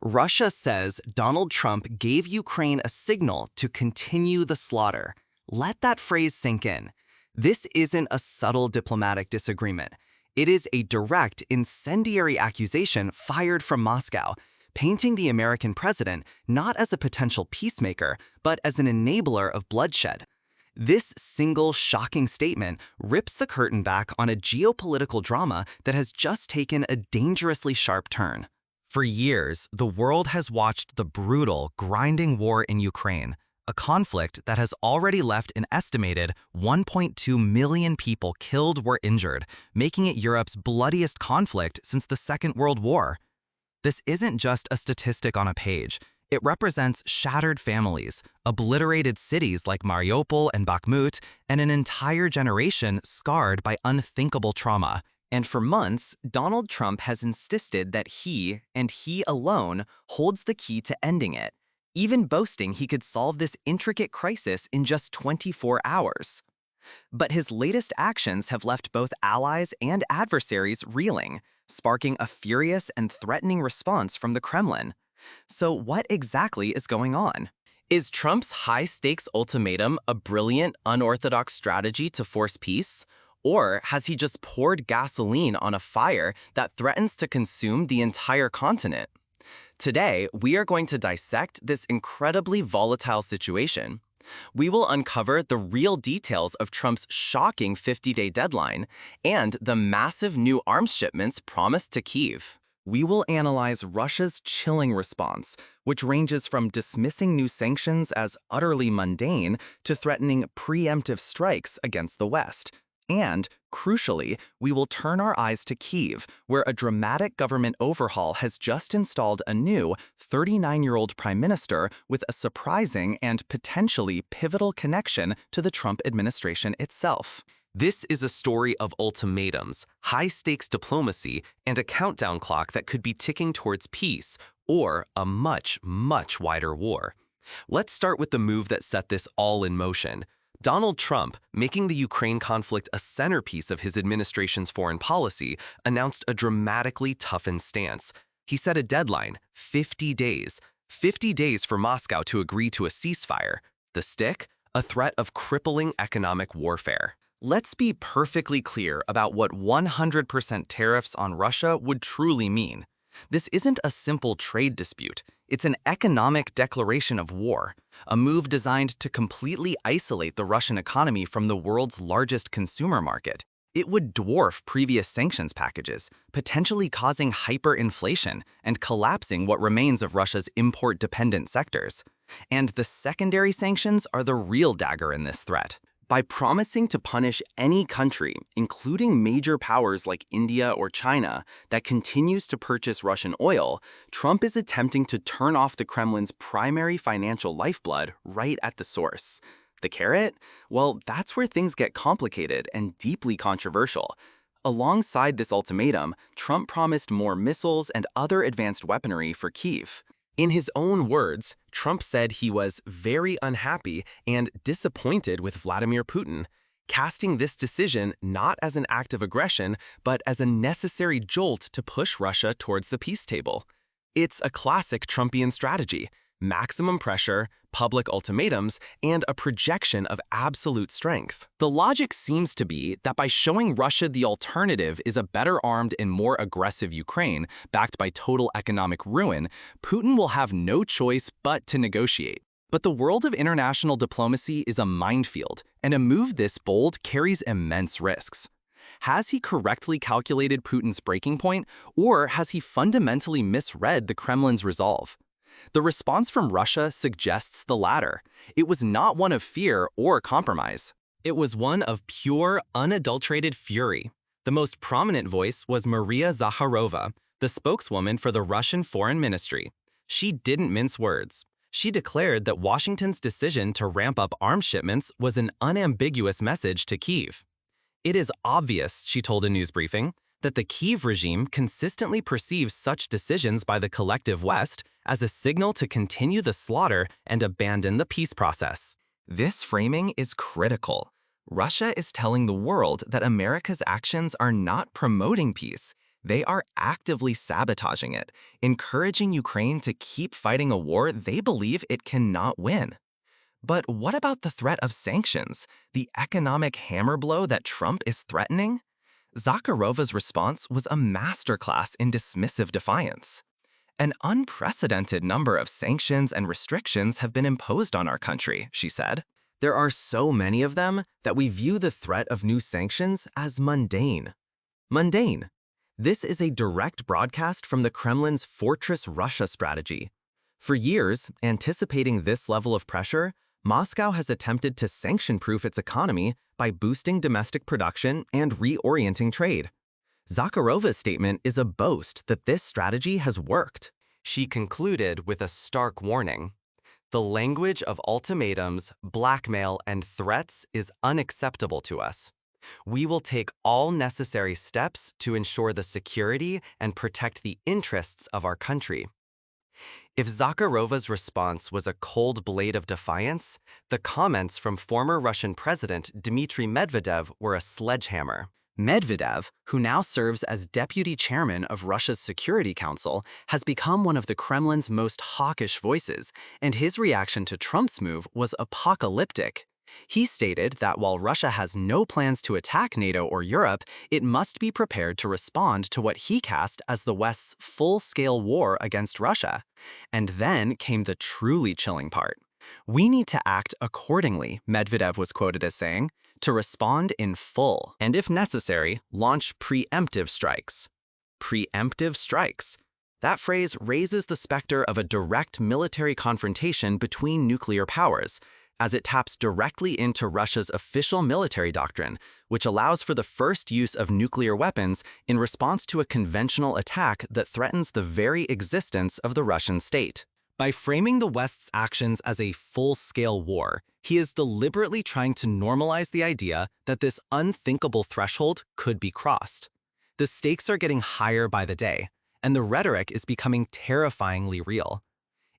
Russia says Donald Trump gave Ukraine a signal to continue the slaughter. Let that phrase sink in. This isn't a subtle diplomatic disagreement. It is a direct, incendiary accusation fired from Moscow, painting the American president not as a potential peacemaker, but as an enabler of bloodshed. This single shocking statement rips the curtain back on a geopolitical drama that has just taken a dangerously sharp turn. For years, the world has watched the brutal, grinding war in Ukraine, a conflict that has already left an estimated 1.2 million people killed or injured, making it Europe's bloodiest conflict since the Second World War. This isn't just a statistic on a page. It represents shattered families, obliterated cities like Mariupol and Bakhmut, and an entire generation scarred by unthinkable trauma. And for months, Donald Trump has insisted that he, and he alone, holds the key to ending it, even boasting he could solve this intricate crisis in just 24 hours. But his latest actions have left both allies and adversaries reeling, sparking a furious and threatening response from the Kremlin. So what exactly is going on? Is Trump's high-stakes ultimatum a brilliant, unorthodox strategy to force peace? Or has he just poured gasoline on a fire that threatens to consume the entire continent? Today, we are going to dissect this incredibly volatile situation. We will uncover the real details of Trump's shocking 50-day deadline and the massive new arms shipments promised to Kyiv. We will analyze Russia's chilling response, which ranges from dismissing new sanctions as utterly mundane to threatening preemptive strikes against the West. And, crucially, we will turn our eyes to Kyiv, where a dramatic government overhaul has just installed a new 39-year-old prime minister with a surprising and potentially pivotal connection to the Trump administration itself. This is a story of ultimatums, high-stakes diplomacy, and a countdown clock that could be ticking towards peace or a much, much wider war. Let's start with the move that set this all in motion. Donald Trump, making the Ukraine conflict a centerpiece of his administration's foreign policy, announced a dramatically toughened stance. He set a deadline, 50 days. 50 days for Moscow to agree to a ceasefire. The stick? A threat of crippling economic warfare. Let's be perfectly clear about what 100% tariffs on Russia would truly mean. This isn't a simple trade dispute. It's an economic declaration of war, a move designed to completely isolate the Russian economy from the world's largest consumer market. It would dwarf previous sanctions packages, potentially causing hyperinflation and collapsing what remains of Russia's import-dependent sectors. And the secondary sanctions are the real dagger in this threat. By promising to punish any country, including major powers like India or China, that continues to purchase Russian oil, Trump is attempting to turn off the Kremlin's primary financial lifeblood right at the source. The carrot? Well, that's where things get complicated and deeply controversial. Alongside this ultimatum, Trump promised more missiles and other advanced weaponry for Kyiv. In his own words, Trump said he was very unhappy and disappointed with Vladimir Putin, casting this decision not as an act of aggression, but as a necessary jolt to push Russia towards the peace table. It's a classic Trumpian strategy: maximum pressure, public ultimatums, and a projection of absolute strength. The logic seems to be that by showing Russia the alternative is a better armed and more aggressive Ukraine, backed by total economic ruin, Putin will have no choice but to negotiate. But the world of international diplomacy is a minefield, and a move this bold carries immense risks. Has he correctly calculated Putin's breaking point, or has he fundamentally misread the Kremlin's resolve? The response from Russia suggests the latter. It was not one of fear or compromise. It was one of pure, unadulterated fury. The most prominent voice was Maria Zakharova, the spokeswoman for the Russian Foreign Ministry. She didn't mince words. She declared that Washington's decision to ramp up arms shipments was an unambiguous message to Kyiv. It is obvious, she told a news briefing, that the Kyiv regime consistently perceives such decisions by the collective West as a signal to continue the slaughter and abandon the peace process. This framing is critical. Russia is telling the world that America's actions are not promoting peace. They are actively sabotaging it, encouraging Ukraine to keep fighting a war they believe it cannot win. But what about the threat of sanctions, the economic hammer blow that Trump is threatening? Zakharova's response was a masterclass in dismissive defiance. An unprecedented number of sanctions and restrictions have been imposed on our country, she said. There are so many of them that we view the threat of new sanctions as mundane. Mundane. This is a direct broadcast from the Kremlin's Fortress Russia strategy. For years, anticipating this level of pressure, Moscow has attempted to sanction-proof its economy by boosting domestic production and reorienting trade. Zakharova's statement is a boast that this strategy has worked. She concluded with a stark warning. The language of ultimatums, blackmail, and threats is unacceptable to us. We will take all necessary steps to ensure the security and protect the interests of our country. If Zakharova's response was a cold blade of defiance, the comments from former Russian President Dmitry Medvedev were a sledgehammer. Medvedev, who now serves as deputy chairman of Russia's Security Council, has become one of the Kremlin's most hawkish voices, and his reaction to Trump's move was apocalyptic. He stated that while Russia has no plans to attack NATO or Europe, it must be prepared to respond to what he cast as the West's full-scale war against Russia. And then came the truly chilling part. We need to act accordingly, Medvedev was quoted as saying, to respond in full, and if necessary, launch preemptive strikes. Preemptive strikes. That phrase raises the specter of a direct military confrontation between nuclear powers, as it taps directly into Russia's official military doctrine, which allows for the first use of nuclear weapons in response to a conventional attack that threatens the very existence of the Russian state. By framing the West's actions as a full-scale war, he is deliberately trying to normalize the idea that this unthinkable threshold could be crossed. The stakes are getting higher by the day, and the rhetoric is becoming terrifyingly real.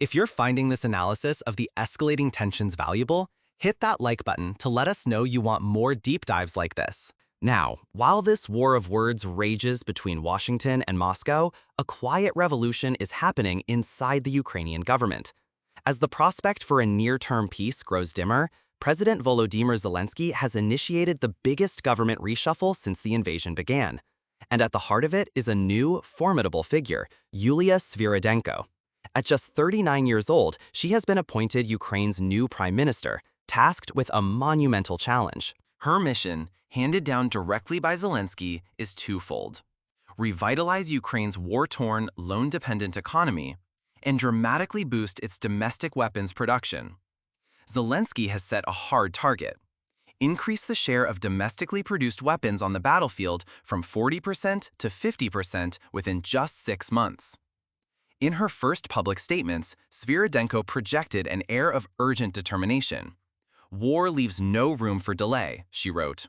If you're finding this analysis of the escalating tensions valuable, hit that like button to let us know you want more deep dives like this. Now, while this war of words rages between Washington and Moscow, a quiet revolution is happening inside the Ukrainian government. As the prospect for a near-term peace grows dimmer, President Volodymyr Zelensky has initiated the biggest government reshuffle since the invasion began. And at the heart of it is a new, formidable figure, Yulia Svyrydenko. At just 39 years old, she has been appointed Ukraine's new prime minister, tasked with a monumental challenge. Her mission, handed down directly by Zelensky, is twofold: revitalize Ukraine's war-torn, loan-dependent economy, and dramatically boost its domestic weapons production. Zelensky has set a hard target: increase the share of domestically produced weapons on the battlefield from 40% to 50% within just 6 months. In her first public statements, Svyrydenko projected an air of urgent determination. "War leaves no room for delay," she wrote.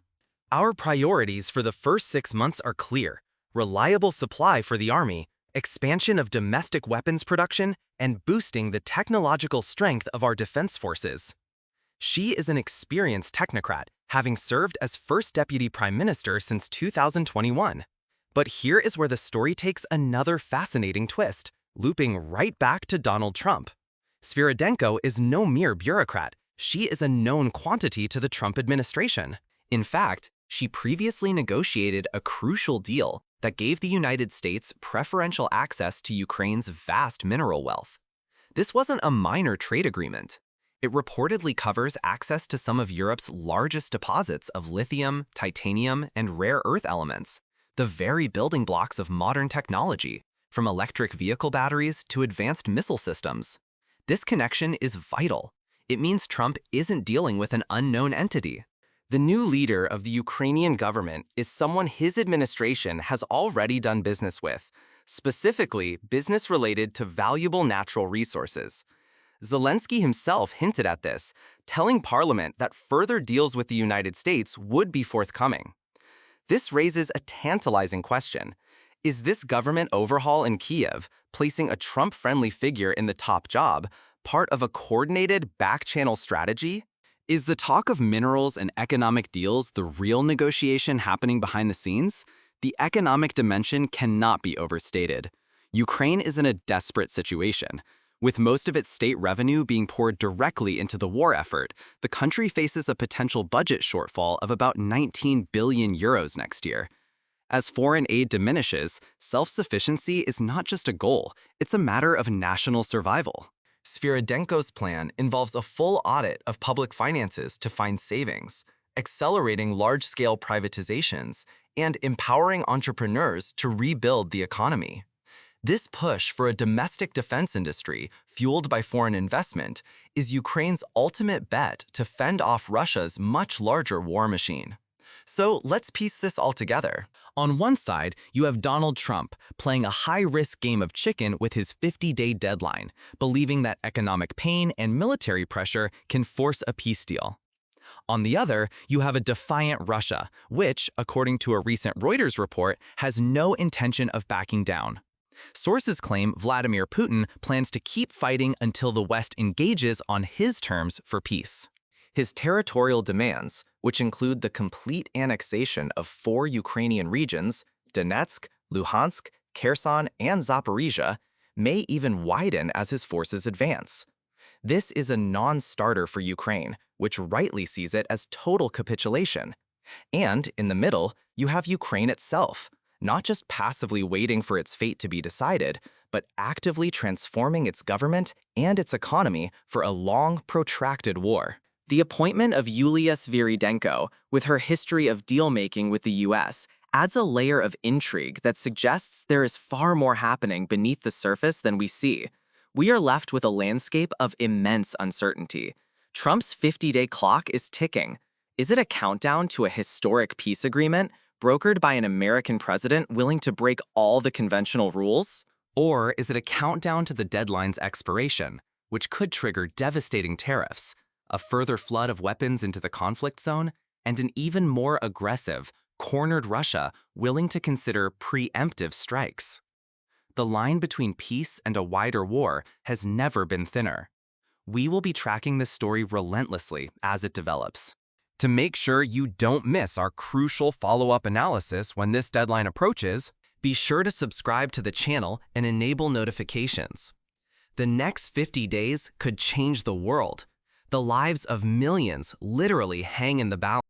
"Our priorities for the first 6 months are clear: reliable supply for the army, expansion of domestic weapons production, and boosting the technological strength of our defense forces." She is an experienced technocrat, having served as first deputy prime minister since 2021. But here is where the story takes another fascinating twist, looping right back to Donald Trump. Svyrydenko is no mere bureaucrat. She is a known quantity to the Trump administration. In fact, she previously negotiated a crucial deal that gave the United States preferential access to Ukraine's vast mineral wealth. This wasn't a minor trade agreement. It reportedly covers access to some of Europe's largest deposits of lithium, titanium, and rare earth elements, the very building blocks of modern technology, from electric vehicle batteries to advanced missile systems. This connection is vital. It means Trump isn't dealing with an unknown entity. The new leader of the Ukrainian government is someone his administration has already done business with, specifically business related to valuable natural resources. Zelensky himself hinted at this, telling Parliament that further deals with the United States would be forthcoming. This raises a tantalizing question. Is this government overhaul in Kiev, placing a Trump-friendly figure in the top job, part of a coordinated back-channel strategy? Is the talk of minerals and economic deals the real negotiation happening behind the scenes? The economic dimension cannot be overstated. Ukraine is in a desperate situation. With most of its state revenue being poured directly into the war effort, the country faces a potential budget shortfall of about 19 billion euros next year. As foreign aid diminishes, self-sufficiency is not just a goal, it's a matter of national survival. Svyrydenko's plan involves a full audit of public finances to find savings, accelerating large-scale privatizations, and empowering entrepreneurs to rebuild the economy. This push for a domestic defense industry fueled by foreign investment is Ukraine's ultimate bet to fend off Russia's much larger war machine. So let's piece this all together. On one side, you have Donald Trump playing a high-risk game of chicken with his 50-day deadline, believing that economic pain and military pressure can force a peace deal. On the other, you have a defiant Russia, which, according to a recent Reuters report, has no intention of backing down. Sources claim Vladimir Putin plans to keep fighting until the West engages on his terms for peace. His territorial demands, which include the complete annexation of 4 Ukrainian regions, Donetsk, Luhansk, Kherson, and Zaporizhia, may even widen as his forces advance. This is a non-starter for Ukraine, which rightly sees it as total capitulation. And in the middle, you have Ukraine itself, not just passively waiting for its fate to be decided, but actively transforming its government and its economy for a long, protracted war. The appointment of Yulia Svyrydenko, with her history of deal-making with the US, adds a layer of intrigue that suggests there is far more happening beneath the surface than we see. We are left with a landscape of immense uncertainty. Trump's 50-day clock is ticking. Is it a countdown to a historic peace agreement brokered by an American president willing to break all the conventional rules? Or is it a countdown to the deadline's expiration, which could trigger devastating tariffs, a further flood of weapons into the conflict zone, and an even more aggressive, cornered Russia willing to consider pre-emptive strikes? The line between peace and a wider war has never been thinner. We will be tracking this story relentlessly as it develops. To make sure you don't miss our crucial follow-up analysis when this deadline approaches, be sure to subscribe to the channel and enable notifications. The next 50 days could change the world. The lives of millions literally hang in the balance.